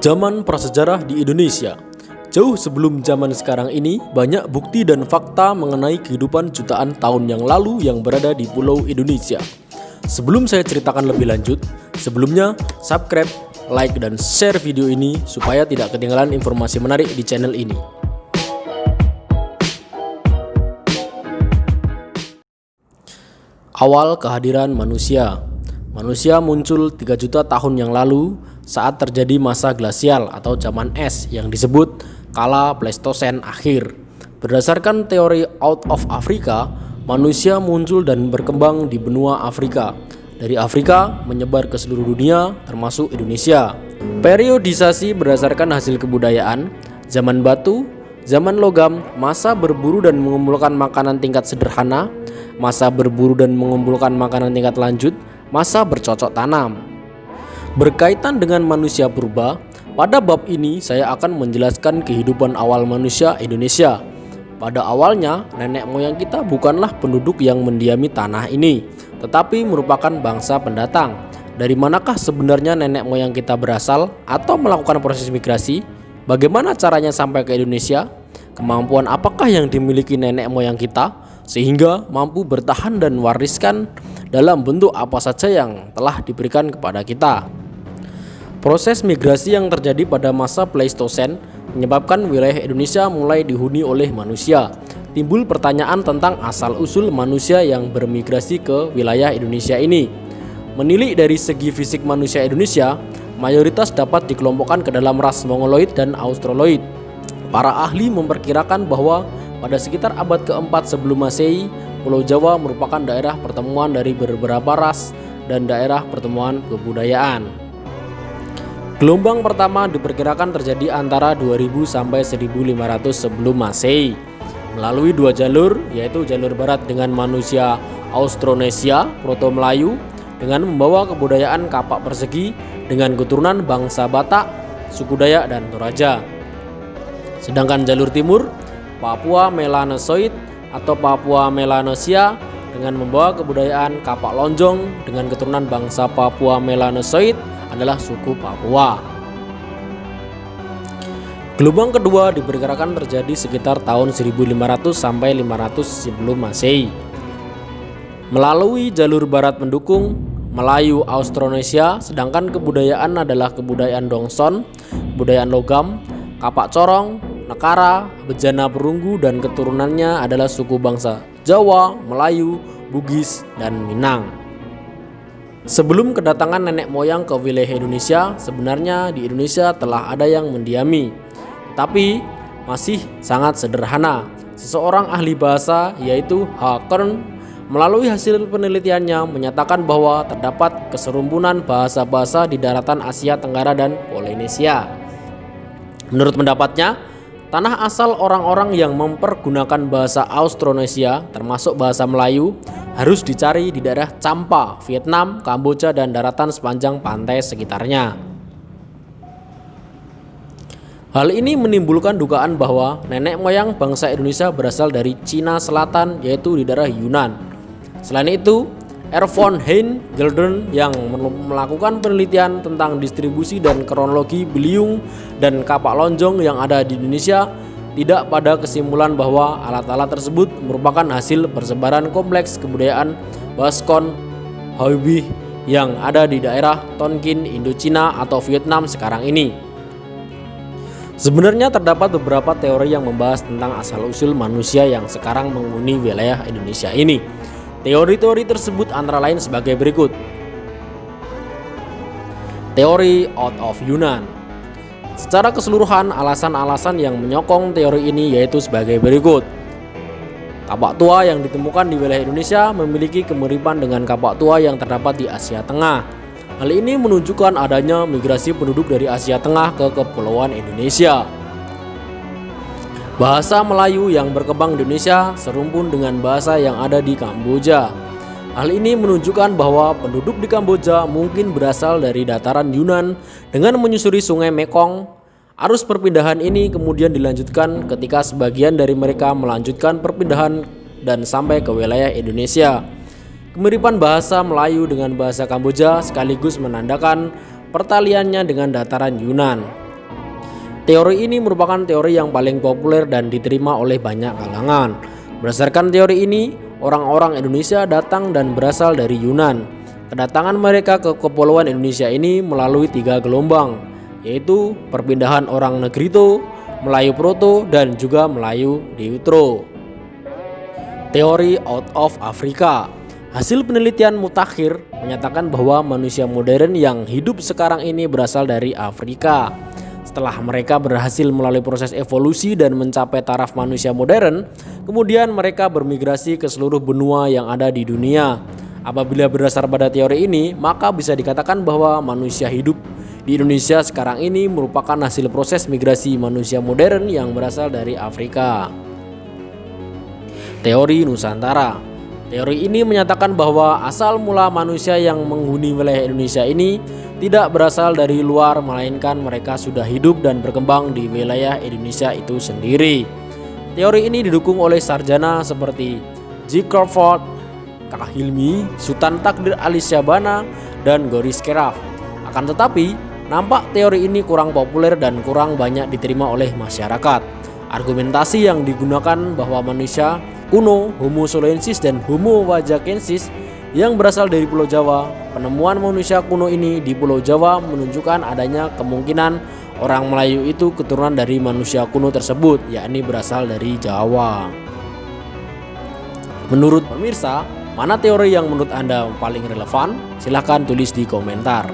Zaman prasejarah di Indonesia. Jauh sebelum zaman sekarang ini, banyak bukti dan fakta mengenai kehidupan jutaan tahun yang lalu yang berada di pulau Indonesia. Sebelum saya ceritakan lebih lanjut, sebelumnya subscribe, like, dan share video ini supaya tidak ketinggalan informasi menarik di channel ini. Awal kehadiran manusia. Manusia muncul 3 juta tahun yang lalu saat terjadi masa glasial atau zaman es yang disebut kala Pleistosen akhir. Berdasarkan teori Out of Africa, manusia muncul dan berkembang di benua Afrika. Dari Afrika menyebar ke seluruh dunia termasuk Indonesia. Periodisasi berdasarkan hasil kebudayaan, zaman batu, zaman logam, masa berburu dan mengumpulkan makanan tingkat sederhana, masa berburu dan mengumpulkan makanan tingkat lanjut, masa bercocok tanam. Berkaitan dengan manusia purba, pada bab ini saya akan menjelaskan kehidupan awal manusia Indonesia. Pada awalnya, nenek moyang kita bukanlah penduduk yang mendiami tanah ini, tetapi merupakan bangsa pendatang. Dari manakah sebenarnya nenek moyang kita berasal atau melakukan proses migrasi? Bagaimana caranya sampai ke Indonesia? Kemampuan apakah yang dimiliki nenek moyang kita sehingga mampu bertahan dan wariskan dalam bentuk apa saja yang telah diberikan kepada kita? Proses migrasi yang terjadi pada masa Pleistosen menyebabkan wilayah Indonesia mulai dihuni oleh manusia. Timbul pertanyaan tentang asal-usul manusia yang bermigrasi ke wilayah Indonesia ini. Menilik dari segi fisik manusia Indonesia, mayoritas dapat dikelompokkan ke dalam ras Mongoloid dan Australoid. Para ahli memperkirakan bahwa pada sekitar abad keempat sebelum Masehi, Pulau Jawa merupakan daerah pertemuan dari beberapa ras dan daerah pertemuan kebudayaan. Gelombang pertama diperkirakan terjadi antara 2000 sampai 1500 sebelum Masehi melalui dua jalur, yaitu jalur barat dengan manusia Austronesia Proto-Melayu dengan membawa kebudayaan kapak persegi dengan keturunan bangsa Batak, suku Dayak, dan Toraja. Sedangkan jalur timur Papua Melanosoid atau Papua Melanosia dengan membawa kebudayaan kapak lonjong dengan keturunan bangsa Papua Melanosoid adalah suku Papua. Gelombang kedua diperkirakan terjadi sekitar tahun 1500 sampai 500 sebelum Masehi. Melalui jalur barat pendukung Melayu Austronesia, sedangkan kebudayaan adalah kebudayaan Dongson, kebudayaan logam, kapak corong, Nekara, bejana perunggu, dan keturunannya adalah suku bangsa Jawa, Melayu, Bugis, dan Minang. Sebelum kedatangan nenek moyang ke wilayah Indonesia, sebenarnya di Indonesia telah ada yang mendiami, tapi masih sangat sederhana. Seseorang ahli bahasa yaitu H. Kern melalui hasil penelitiannya menyatakan bahwa terdapat keserumpunan bahasa-bahasa di daratan Asia Tenggara dan Polinesia. Menurut pendapatnya, tanah asal orang-orang yang mempergunakan bahasa Austronesia termasuk bahasa Melayu harus dicari di daerah Champa, Vietnam, Kamboja, dan daratan sepanjang pantai sekitarnya. Hal ini menimbulkan dugaan bahwa nenek moyang bangsa Indonesia berasal dari Cina Selatan, yaitu di daerah Yunan. Selain itu, R. von Hein-Gulden yang melakukan penelitian tentang distribusi dan kronologi beliung dan kapak lonjong yang ada di Indonesia tidak pada kesimpulan bahwa alat-alat tersebut merupakan hasil persebaran kompleks kebudayaan Baskon Hoibih yang ada di daerah Tonkin, Indochina atau Vietnam sekarang ini. Sebenarnya terdapat beberapa teori yang membahas tentang asal-usul manusia yang sekarang menghuni wilayah Indonesia ini. Teori-teori tersebut antara lain sebagai berikut. Teori Out of Yunan. Secara keseluruhan, alasan-alasan yang menyokong teori ini yaitu sebagai berikut. Kapak tua yang ditemukan di wilayah Indonesia memiliki kemiripan dengan kapak tua yang terdapat di Asia Tengah. Hal ini menunjukkan adanya migrasi penduduk dari Asia Tengah ke Kepulauan Indonesia. Bahasa Melayu yang berkembang di Indonesia serumpun dengan bahasa yang ada di Kamboja. Hal ini menunjukkan bahwa penduduk di Kamboja mungkin berasal dari dataran Yunan dengan menyusuri sungai Mekong. Arus perpindahan ini kemudian dilanjutkan ketika sebagian dari mereka melanjutkan perpindahan dan sampai ke wilayah Indonesia. Kemiripan bahasa Melayu dengan bahasa Kamboja sekaligus menandakan pertaliannya dengan dataran Yunan. Teori ini merupakan teori yang paling populer dan diterima oleh banyak kalangan. Berdasarkan teori ini, orang-orang Indonesia datang dan berasal dari Yunan. Kedatangan mereka ke kepulauan Indonesia ini melalui 3 gelombang, yaitu perpindahan orang Negrito, Melayu Proto, dan juga Melayu Deutero. Teori out of Africa. Hasil penelitian mutakhir menyatakan bahwa manusia modern yang hidup sekarang ini berasal dari Afrika. Setelah mereka berhasil melalui proses evolusi dan mencapai taraf manusia modern, kemudian mereka bermigrasi ke seluruh benua yang ada di dunia. Apabila berdasar pada teori ini, maka bisa dikatakan bahwa manusia hidup di Indonesia sekarang ini merupakan hasil proses migrasi manusia modern yang berasal dari Afrika. Teori Nusantara. Teori ini menyatakan bahwa asal mula manusia yang menghuni wilayah Indonesia ini tidak berasal dari luar, melainkan mereka sudah hidup dan berkembang di wilayah Indonesia itu sendiri. Teori ini didukung oleh sarjana seperti G. Crawford, Kak Hilmi, Sultan Takdir Ali Syabana, dan Goris Keraf. Akan tetapi, nampak teori ini kurang populer dan kurang banyak diterima oleh masyarakat. Argumentasi yang digunakan bahwa manusia kuno, Homo soloensis dan Homo wajakensis yang berasal dari Pulau Jawa, penemuan manusia kuno ini di Pulau Jawa menunjukkan adanya kemungkinan orang Melayu itu keturunan dari manusia kuno tersebut, yakni berasal dari Jawa. Menurut pemirsa, mana teori yang menurut Anda paling relevan? Silahkan tulis di komentar.